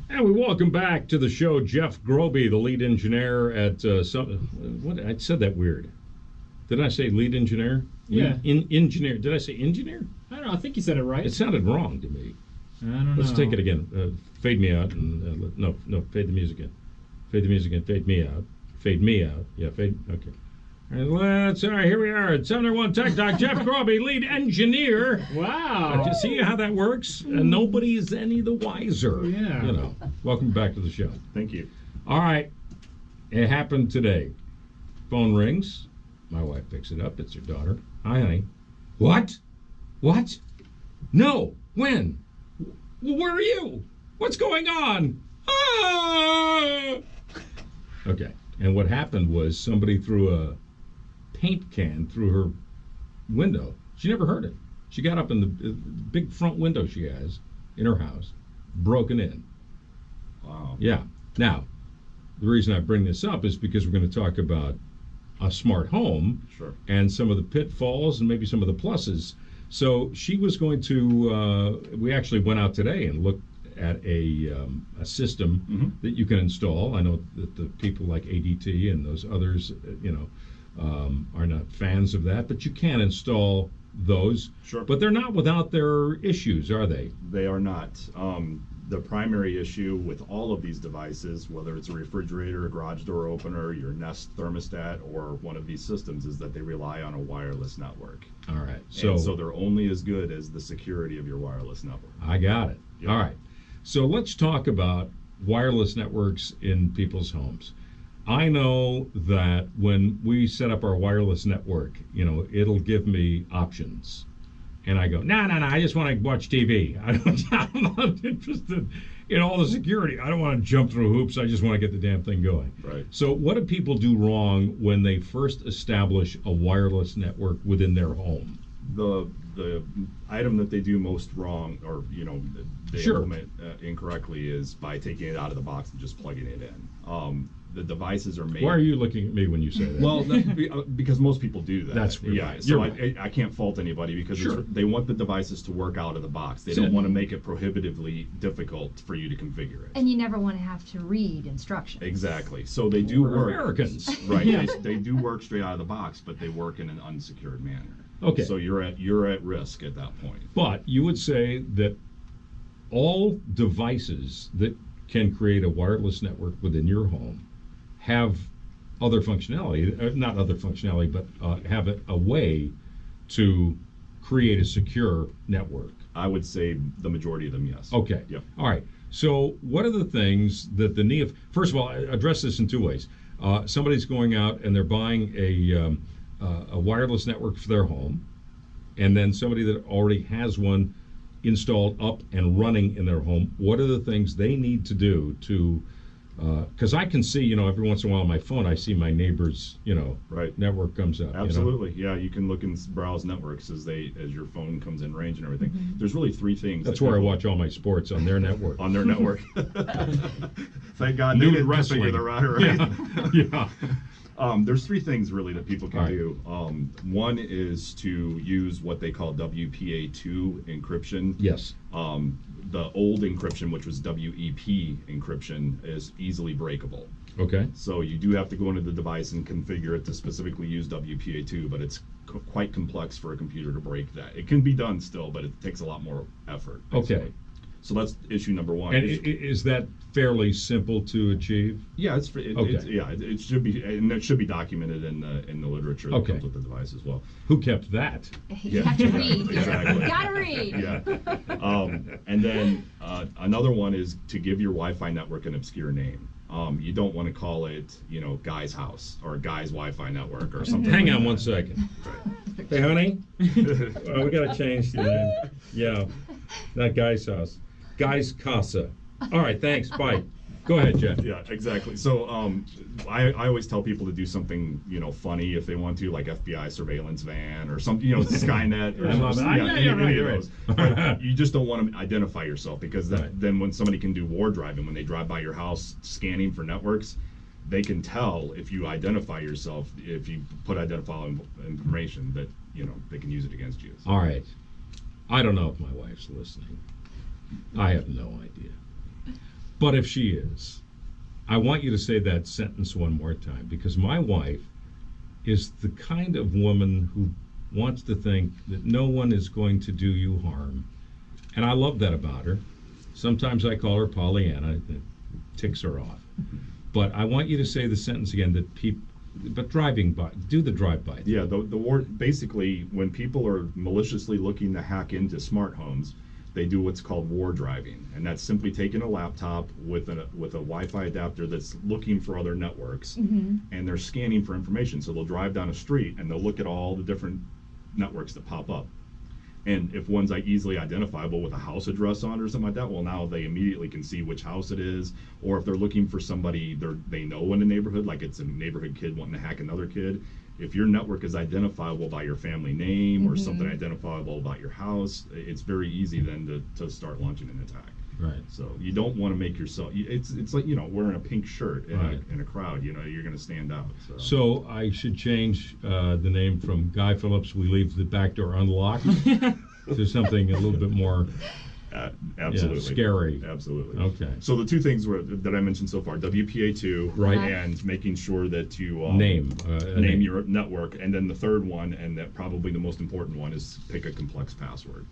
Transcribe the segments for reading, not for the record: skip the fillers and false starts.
And we welcome back to the show Jeff Groby, the lead engineer at what? I said that weird. Did I say lead engineer? Yeah. Engineer. Did I say engineer? I don't know. I think you said it right. It sounded wrong to me. I don't know. Let's take it again. Fade me out. And no, fade the music in. Fade the music in. Fade me out. Fade me out. Yeah, fade. Okay. All right, here we are at SumnerOne Tech Talk. Jeff Groby, lead engineer. Wow. You see how that works? And nobody's any the wiser. Yeah. You know. Welcome back to the show. Thank you. All right. It happened today. Phone rings. My wife picks it up. It's her daughter. Hi, honey. What? What? No. When? Where are you? What's going on? Ah! Okay. And what happened was somebody threw a paint can through her window. She never heard it. She got up in the big front window she has in her house, broken in. Wow. Yeah. Now, the reason I bring this up is because we're going to talk about a smart home. Sure. And some of the pitfalls and maybe some of the pluses. So she was going to, we actually went out today and looked at a system that you can install. I know that the people like ADT and those others, are not fans of that, but you can install those. Sure. But they're not without their issues, are they? They are not. The primary issue with all of these devices, whether it's a refrigerator, a garage door opener, your Nest thermostat, or one of these systems, is that they rely on a wireless network. All right. So they're only as good as the security of your wireless network. I got it. Yep. All right. So let's talk about wireless networks in people's homes. I know that when we set up our wireless network, it'll give me options. And I go, no, I just want to watch TV. I'm not interested in all the security. I don't want to jump through hoops. I just want to get the damn thing going. Right. So what do people do wrong when they first establish a wireless network within their home? The item that they do most wrong, or they Sure. implement incorrectly, is by taking it out of the box and just plugging it in. The devices are made. Why are you looking at me when you say that? Well, because most people do that. That's right. Yeah. So You're right. I can't fault anybody because Sure. they want the devices to work out of the box. They So- don't want to make it prohibitively difficult for you to configure it. And you never want to have to read instructions. Exactly. So they do We're work. Americans. Right. Yeah. They do work straight out of the box, but they work in an unsecured manner. Okay. So you're at risk at that point. But you would say that all devices that can create a wireless network within your home have other functionality, not other functionality, but have a way to create a secure network. I would say the majority of them, yes. Okay. Yep. All right. So what are the things that the NEF, first of all, address this in two ways. Somebody's going out and they're buying a wireless network for their home, and then somebody that already has one installed up and running in their home. What are the things they need to do to, because I can see, every once in a while on my phone, I see my neighbor's, Right. network comes up. Absolutely. Yeah, you can look and browse networks as your phone comes in range and everything. There's really three things. That's where I watch all my sports, on their network. On their network. Thank God they Nude didn't wrestling. configure the router, right? Yeah. There's three things really that people can All right. do. One is to use what they call WPA2 encryption. Yes. The old encryption, which was WEP encryption, is easily breakable. Okay. So you do have to go into the device and configure it to specifically use WPA2, but it's quite complex for a computer to break that. It can be done still, but it takes a lot more effort. Okay. basically. So that's issue number one. And is that fairly simple to achieve? Yeah, it should be, and it should be documented in the literature that Okay. comes with the device as well. Who kept that? You have to read. Exactly. You gotta read. Yeah. And then another one is to give your Wi-Fi network an obscure name. You don't want to call it, Guy's house or Guy's Wi-Fi network or something. Hang like on that. 1 second. Hey, honey, we got to change the name. Yeah, not Guy's house. Guy's Casa. All right, thanks. Bye. Go ahead, Jeff. Yeah, exactly. So I always tell people to do something, funny if they want to, like FBI surveillance van or something, Skynet. Or I love it. any of You're those. right. But you just don't want to identify yourself because Right. then when somebody can do war driving, when they drive by your house scanning for networks, they can tell if you identify yourself, if you put identifiable information that, they can use it against you. All right. I don't know if my wife's listening. I have no idea. But if she is, I want you to say that sentence one more time, because my wife is the kind of woman who wants to think that no one is going to do you harm. And I love that about her. Sometimes I call her Pollyanna. It ticks her off. But I want you to say the sentence again, that people, but driving by, do the drive-by. Yeah, the war, basically, when people are maliciously looking to hack into smart homes, they do what's called war driving, and that's simply taking a laptop with a Wi-Fi adapter that's looking for other networks, and they're scanning for information. So they'll drive down a street and they'll look at all the different networks that pop up. And if one's easily identifiable with a house address on or something like that, well, now they immediately can see which house it is. Or if they're looking for somebody they know in a neighborhood, like it's a neighborhood kid wanting to hack another kid, if your network is identifiable by your family name or something identifiable about your house, it's very easy then to start launching an attack. Right. So you don't want to make yourself, it's like, wearing a pink shirt in, Right. in a crowd, you're going to stand out. So I should change the name from Guy Phillips, we leave the back door unlocked, to something a little bit more Absolutely. scary. Absolutely. Okay. So the two things that I mentioned so far, WPA2, Right. and making sure that you Name your network, and then the third one, and that probably the most important one, is pick a complex password.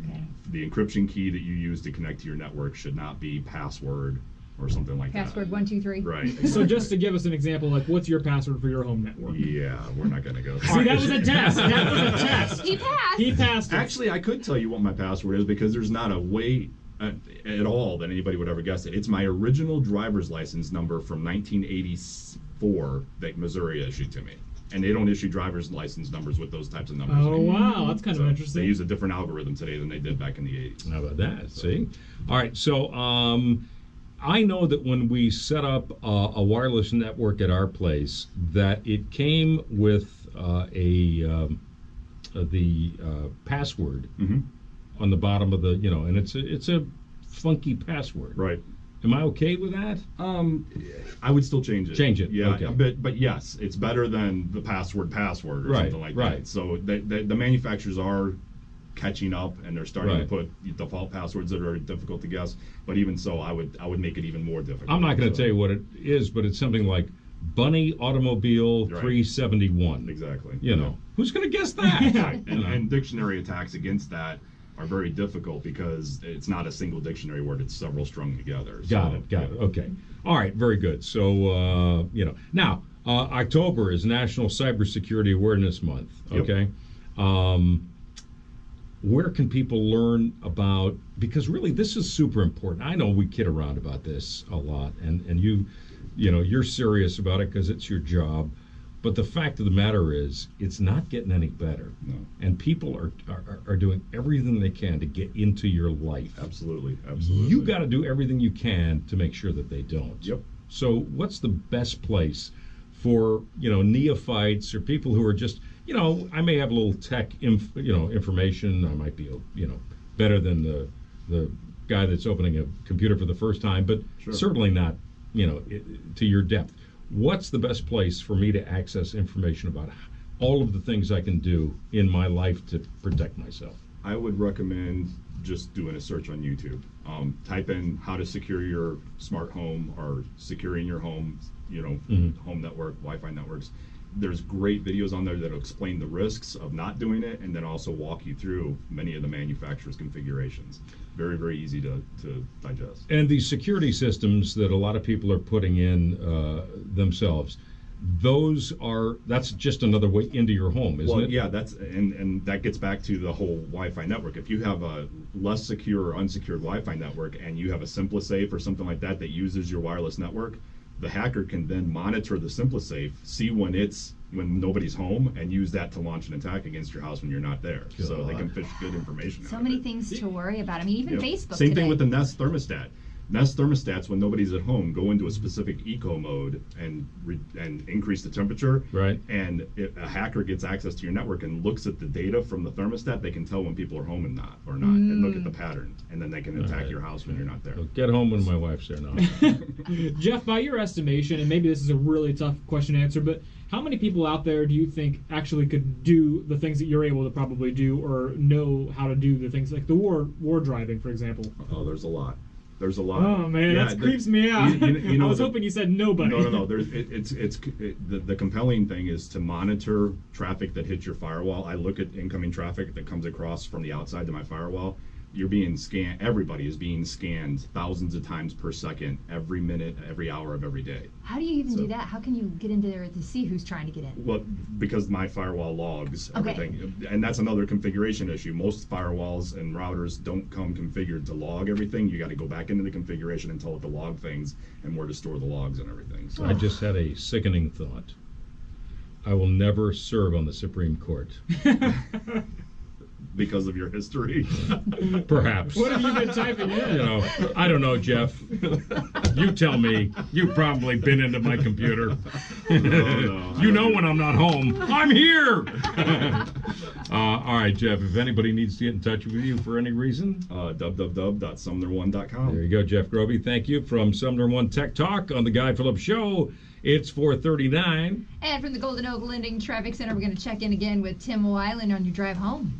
Okay. The encryption key that you use to connect to your network should not be password or something like Password that. 123. Right. So just to give us an example, like what's your password for your home network? Yeah, we're not going to go. See, that was a test. That was a test. He passed. He passed it. Actually, I could tell you what my password is, because there's not a way at all that anybody would ever guess it. It's my original driver's license number from 1984 that Missouri issued to me. And they don't issue driver's license numbers with those types of numbers Oh, anymore. wow. That's kind of So interesting. They use a different algorithm today than they did back in the 80s. How about that? See? All right, so I know that when we set up a wireless network at our place, that it came with the password on the bottom of the, and it's a funky password. Right. Am I okay with that? I would still change it. Change it, Yeah, okay. but yes, it's better than the password or Right, something like right. that. So the manufacturers are catching up, and they're starting to Right. put default passwords that are difficult to guess. But even so, I would make it even more difficult. I'm not going to So- tell you what it is, but it's something like Bunny Automobile Right. 371. Exactly. Who's going to guess that? Right. And dictionary attacks against that are very difficult, because it's not a single dictionary word, it's several strung together. Got it. Okay. All right, very good. So, now, October is National Cybersecurity Awareness Month, Yep. okay? Where can people learn about, because really this is super important. I know we kid around about this a lot, and you're serious about it because it's your job. But the fact of the matter is, it's not getting any better. No. And people are doing everything they can to get into your life. Absolutely. You got to do everything you can to make sure that they don't. Yep. So what's the best place for, neophytes or people who are just, I may have a little tech information. I might be, better than the guy that's opening a computer for the first time, but Sure. certainly not, to your depth. What's the best place for me to access information about all of the things I can do in my life to protect myself? I would recommend just doing a search on YouTube. Type in how to secure your smart home or securing your home, home network, Wi-Fi networks. There's great videos on there that will explain the risks of not doing it, and then also walk you through many of the manufacturer's configurations. Very, very easy to digest. And these security systems that a lot of people are putting in themselves, that's just another way into your home, isn't it? Yeah, and that gets back to the whole Wi-Fi network. If you have a less secure or unsecured Wi-Fi network, and you have a SimpliSafe or something like that uses your wireless network, the hacker can then monitor the SimpliSafe, see when nobody's home, and use that to launch an attack against your house when you're not there. So they can fish good information So out many of it. things to worry about. I mean, even Yep. Facebook Same today. thing with the Nest thermostat. Nest thermostats, when nobody's at home, go into a specific eco mode and increase the temperature. Right. And if a hacker gets access to your network and looks at the data from the thermostat, they can tell when people are home and not, and look at the pattern, and then they can attack Right. your house when you're not there. So get home when my wife's there now. Jeff, by your estimation, and maybe this is a really tough question to answer, but how many people out there do you think actually could do the things that you're able to probably do, or know how to do the things like the war driving, for example? Oh, there's a lot. There's a lot. Oh man, Yeah, that creeps me out. you know I was hoping you said nobody. No. The compelling thing is to monitor traffic that hits your firewall. I look at incoming traffic that comes across from the outside to my firewall. You're being scanned. Everybody is being scanned thousands of times per second, every minute, every hour of every day. How do you even do that? How can you get into there to see who's trying to get in? Well, because my firewall logs Okay. everything, and that's another configuration issue. Most firewalls and routers don't come configured to log everything. You got to go back into the configuration and tell it to log things and where to store the logs and everything. So I just had a sickening thought. I will never serve on the Supreme Court. because of your history. Perhaps. What have you been typing in? You know, I don't know, Jeff. You tell me. You've probably been into my computer. No, You know when I'm not home. I'm here! All right, Jeff, if anybody needs to get in touch with you for any reason, www.SumnerOne.com. there you go, Jeff Groby. Thank you from SumnerOne Tech Talk on the Guy Phillips Show. It's 4:39. And from the Golden Oak Lending Traffic Center, we're going to check in again with Tim Weiland on your drive home.